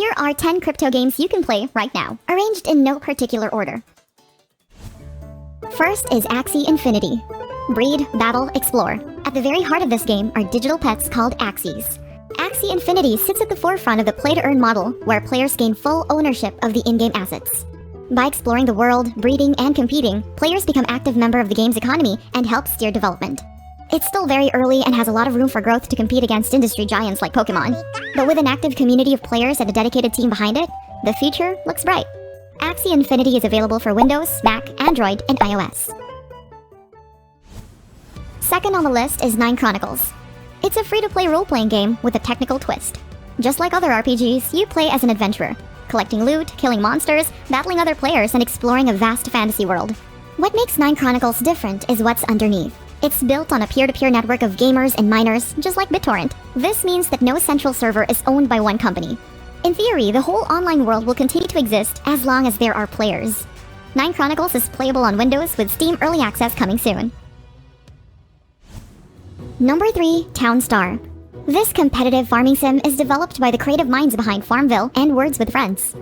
Here are 10 crypto games you can play right now, arranged in no particular order. First is Axie Infinity. Breed, battle, explore. At the very heart of this game are digital pets called Axies. Axie Infinity sits at the forefront of the play-to-earn model, where players gain full ownership of the in-game assets. By exploring the world, breeding, and competing, players become active members of the game's economy and help steer development. It's still very early and has a lot of room for growth to compete against industry giants like Pokemon. But with an active community of players and a dedicated team behind it, the future looks bright. Axie Infinity is available for Windows, Mac, Android, and iOS. Second on the list is 9 Chronicles. It's a free-to-play role-playing game with a technical twist. Just like other RPGs, you play as an adventurer, collecting loot, killing monsters, battling other players, and exploring a vast fantasy world. What makes 9 Chronicles different is what's underneath. It's built on a peer-to-peer network of gamers and miners, just like BitTorrent. This means that no central server is owned by one company. In theory, the whole online world will continue to exist as long as there are players. 9 Chronicles is playable on Windows with Steam Early Access coming soon. Number 3, Townstar. This competitive farming sim is developed by the creative minds behind Farmville and Words with Friends.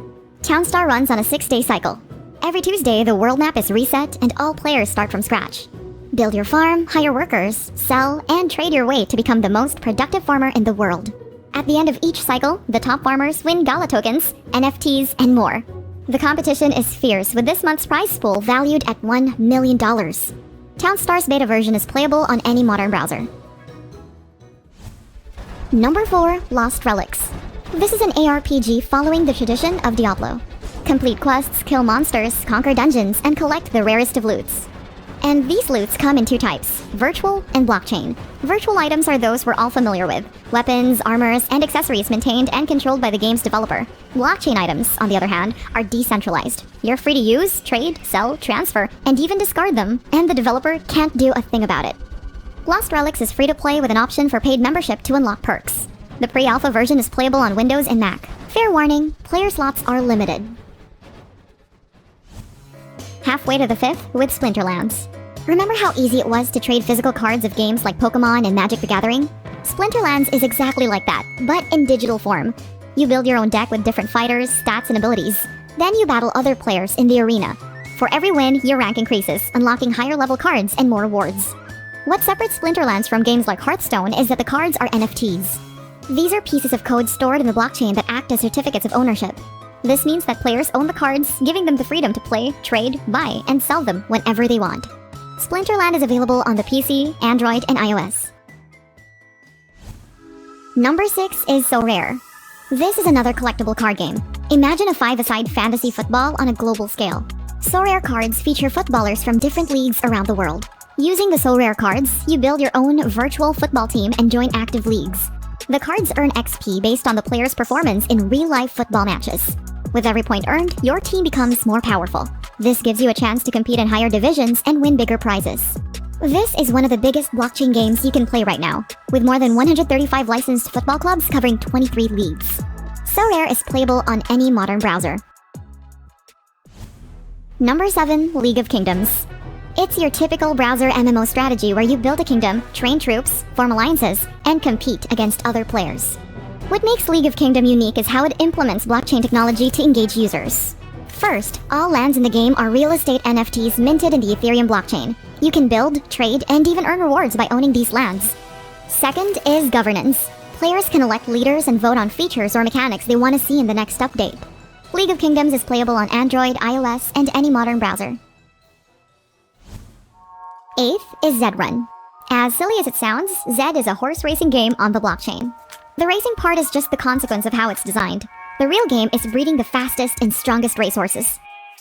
Townstar runs on a 6-day cycle. Every Tuesday, the world map is reset and all players start from scratch. Build your farm, hire workers, sell, and trade your way to become the most productive farmer in the world. At the end of each cycle, the top farmers win Gala tokens, NFTs, and more. The competition is fierce, with this month's prize pool valued at $1 million. Townstar's beta version is playable on any modern browser. Number 4, Lost Relics. This is an ARPG following the tradition of Diablo. Complete quests, kill monsters, conquer dungeons, and collect the rarest of loots. And these loots come in 2 types, virtual and blockchain. Virtual items are those we're all familiar with, weapons, armors, and accessories maintained and controlled by the game's developer. Blockchain items, on the other hand, are decentralized. You're free to use, trade, sell, transfer, and even discard them, and the developer can't do a thing about it. Lost Relics is free to play with an option for paid membership to unlock perks. The pre-alpha version is playable on Windows and Mac. Fair warning, player slots are limited. Halfway to the 5th with Splinterlands. Remember how easy it was to trade physical cards of games like Pokemon and Magic the Gathering? Splinterlands is exactly like that, but in digital form. You build your own deck with different fighters, stats, and abilities. Then you battle other players in the arena. For every win, your rank increases, unlocking higher level cards and more rewards. What separates Splinterlands from games like Hearthstone is that the cards are NFTs. These are pieces of code stored in the blockchain that act as certificates of ownership. This means that players own the cards, giving them the freedom to play, trade, buy, and sell them whenever they want. Splinterland is available on the PC, Android, and iOS. Number 6 is So Rare. This is another collectible card game. Imagine a 5-a-side fantasy football on a global scale. So Rare cards feature footballers from different leagues around the world. Using the So Rare cards, you build your own virtual football team and join active leagues. The cards earn XP based on the player's performance in real-life football matches. With every point earned, your team becomes more powerful. This gives you a chance to compete in higher divisions and win bigger prizes. This is one of the biggest blockchain games you can play right now, with more than 135 licensed football clubs covering 23 leagues. So Rare is playable on any modern browser. Number 7, League of Kingdoms. It's your typical browser MMO strategy where you build a kingdom, train troops, form alliances, and compete against other players. What makes League of Kingdoms unique is how it implements blockchain technology to engage users. First, all lands in the game are real estate NFTs minted in the Ethereum blockchain. You can build, trade, and even earn rewards by owning these lands. Second is governance. Players can elect leaders and vote on features or mechanics they want to see in the next update. League of Kingdoms is playable on Android, iOS, and any modern browser. 8th is Zed Run. As silly as it sounds, Zed is a horse racing game on the blockchain. The racing part is just the consequence of how it's designed. The real game is breeding the fastest and strongest racehorses.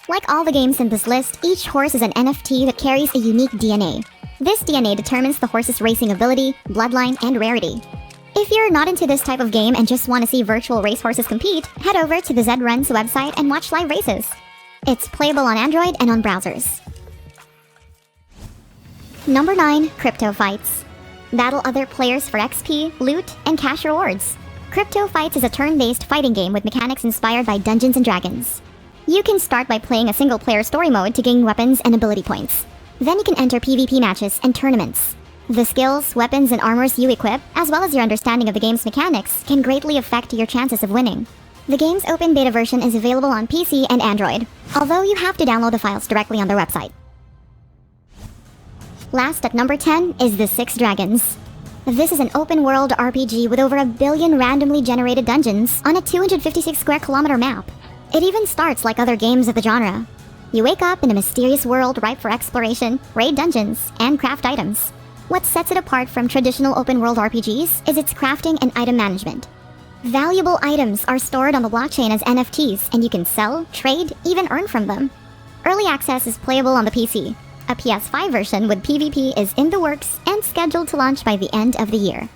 Like all the games in this list, each horse is an NFT that carries a unique DNA. This DNA determines the horse's racing ability, bloodline, and rarity. If you're not into this type of game and just want to see virtual racehorses compete, head over to the Zed Run's website and watch live races. It's playable on Android and on browsers. Number 9, Crypto Fights. Battle other players for XP, loot, and cash rewards. Crypto Fights is a turn-based fighting game with mechanics inspired by Dungeons & Dragons. You can start by playing a single-player story mode to gain weapons and ability points. Then you can enter PvP matches and tournaments. The skills, weapons, and armors you equip, as well as your understanding of the game's mechanics, can greatly affect your chances of winning. The game's open beta version is available on PC and Android, although you have to download the files directly on their website. Last at number 10 is The Six Dragons. This is an open-world RPG with over 1 billion randomly generated dungeons on a 256 square kilometer map. It even starts like other games of the genre. You wake up in a mysterious world ripe for exploration, raid dungeons, and craft items. What sets it apart from traditional open-world RPGs is its crafting and item management. Valuable items are stored on the blockchain as NFTs, and you can sell, trade, even earn from them. Early access is playable on the PC. A PS5 version with PvP is in the works and scheduled to launch by the end of the year.